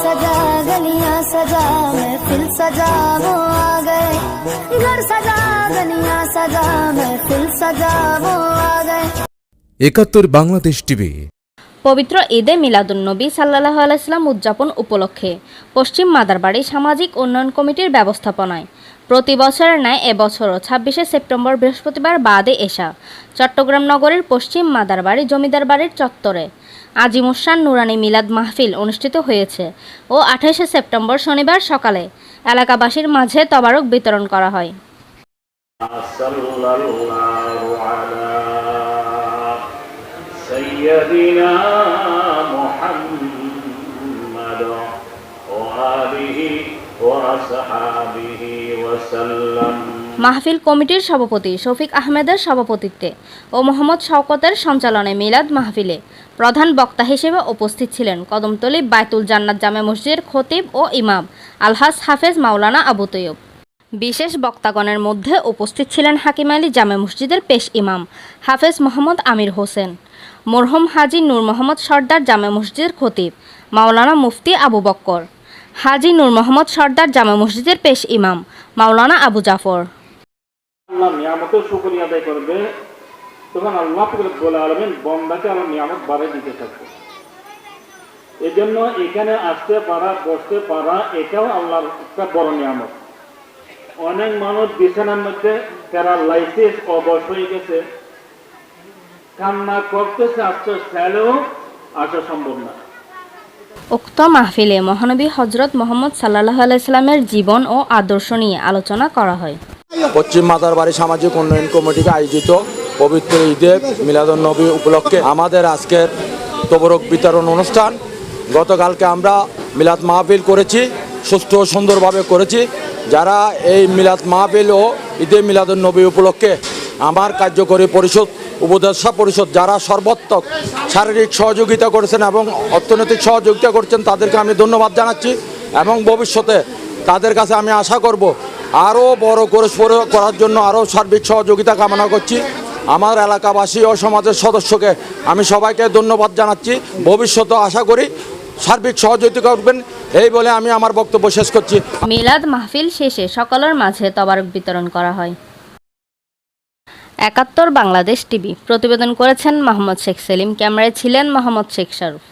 सजा गलियां सजा महफिल सजा वो आ गए घर सजा गलियां सजा महफिल सजा वो आ गए। ৭১ বাংলাদেশ টিভি। পবিত্র ঈদে মিলাদুন্নবী সাল্লাল্লাহু আলাইহি সাল্লাম উদযাপন উপলক্ষে পশ্চিম মাদারবাড়ি সামাজিক উন্নয়ন কমিটির ব্যবস্থাপনায় প্রতি বছরের ন্যায় এবছরও ২৬শে সেপ্টেম্বর বৃহস্পতিবার বাদে এশা চট্টগ্রাম নগরীর পশ্চিম মাদারবাড়ি জমিদার বাড়ির চত্বরে আজিমুসান নুরানি মিলাদ মাহফিল অনুষ্ঠিত হয়েছে ও ২৮শে সেপ্টেম্বর শনিবার সকালে এলাকাবাসীর মাঝে তবারক বিতরণ করা হয়। سيدنا محمد وآله وصحبه وسلم। মাহফিল কমিটির সভাপতি শফিক আহমেদের সভাপতিত্বে ও মোহাম্মদ শওকতের সঞ্চালনায় মিলাদ মাহফিলে প্রধান বক্তা হিসেবে উপস্থিত ছিলেন কদমতলী বায়তুল জান্নাত জামে মসজিদের খতিব ও ইমাম আলহাজ হাফেজ মাওলানা আবু তৈয়ব। বিশেষ বক্তাগণের মধ্যে উপস্থিত ছিলেন হাকিম আলী জামে মসজিদের পেশ ইমাম হাফেজ মোহাম্মদ আমির হোসেন, মরহুম হাজি নূর মোহাম্মদ সর্দার জামে মসজিদের খতিব মাওলানা মুফতি আবু বক্কর, হাজি নূর মোহাম্মদ সর্দার জামে মসজিদের পেশ ইমাম মাওলানা আবু জাফর। আল্লাহ নিয়ামতের শুকরিয়া আদায় করবে তখন আল্লাহ রব্বুল আলামিন বান্দাকে আল্লাহ নিয়ামত বাড়িয়ে দিতে থাকবে। এই জন্য এখানে আসতে পারা বসতে পারা এটাও আল্লাহর একটা বড় নিয়ামত। অনেক মানুষ বিছানার মধ্যে প্যারালাইসিস অবশ হয়ে গেছে, কান্না করতেছে, আসতে চাইলেও আসা সম্ভব না। উক্ত মাহফিলে মহানবী হযরত মুহাম্মদ সাল্লাল্লাহু আলাইহি সাল্লামের জীবন ও আদর্শ নিয়ে আলোচনা করা হয়। পশ্চিম মাদারবাড়ি সামাজিক উন্নয়ন কমিটিকে আয়োজিত পবিত্র ঈদে মিলাদুন্নবী উপলক্ষে আমাদের আজকের তবরক বিতরণ অনুষ্ঠান। গতকালকে আমরা মিলাদ মাহফিল করেছি, সুষ্ঠু ও সুন্দরভাবে করেছি। যারা এই মিলাদ মাহফিল ও ঈদে মিলাদুন্নবী উপলক্ষে আমার কার্যকরী পরিষদ উপদেষ্টা পরিষদ যারা সর্বাত্মক শারীরিক সহযোগিতা করেছেন এবং অর্থনৈতিক সহযোগিতা করছেন তাদেরকে আমি ধন্যবাদ জানাচ্ছি এবং ভবিষ্যতে তাদের কাছে আমি আশা করব আরও বড় করে করার জন্য আরও সার্বিক সহযোগিতা কামনা করছি। আমার এলাকাবাসী ও সমাজের সদস্যকে আমি সবাইকে ধন্যবাদ জানাচ্ছি। ভবিষ্যতে আশা করি সার্বিক সহযোগিতা করবেন, এই বলে আমি আমার বক্তব্য শেষ করছি। মিলাদ মাহফিল শেষে সকলের মাঝে তবারক বিতরণ করা হয়। ৭১ বাংলাদেশ টিভি প্রতিবেদন করেছেন মোহাম্মদ শেখ সেলিম, ক্যামেরায় ছিলেন মোহাম্মদ শেখ শারুফ।